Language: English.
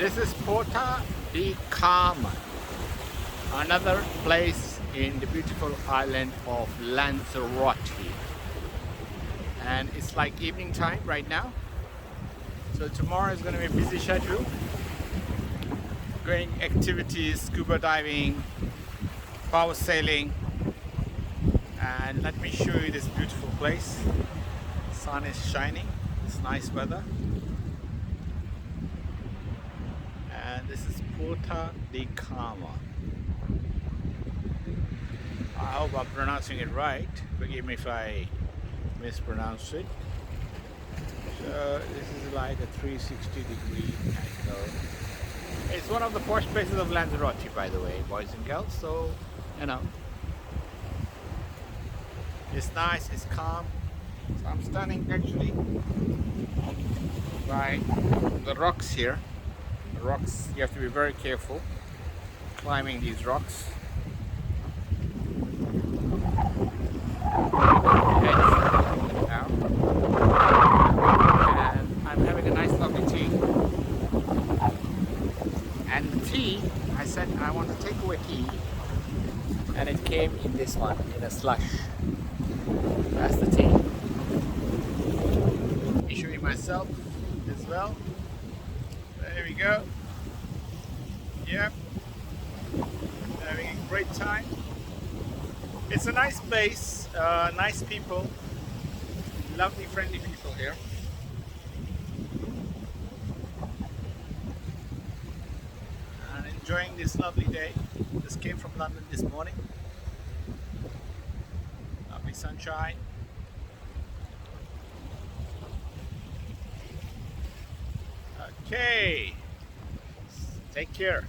This is Porta di Carmen, another place in the beautiful island of Lanzarote. And it's like evening time right now. So tomorrow is going to be a busy schedule. Going activities, scuba diving, power sailing. And let me show you this beautiful place. Sun is shining, it's nice weather. And this is Porta di Carmen. I hope I'm pronouncing it right. Forgive me if I mispronounce it. So this is like a 360-degree angle. It's one of the posh places of Lanzarote, by the way, boys and girls. So, you know, it's nice, it's calm. So I'm standing actually by the rocks here. The rocks, you have to be very careful climbing these rocks. Now. And I'm having a nice lovely tea. And the tea, I said I want to take away tea, and it came in this one, in a slush. That's the tea. Let me show you myself as well. There we go. Yep. Having a great time. It's a nice place, nice people, lovely, friendly people here. And enjoying this lovely day. Just came from London this morning. Lovely sunshine. Okay. Take care.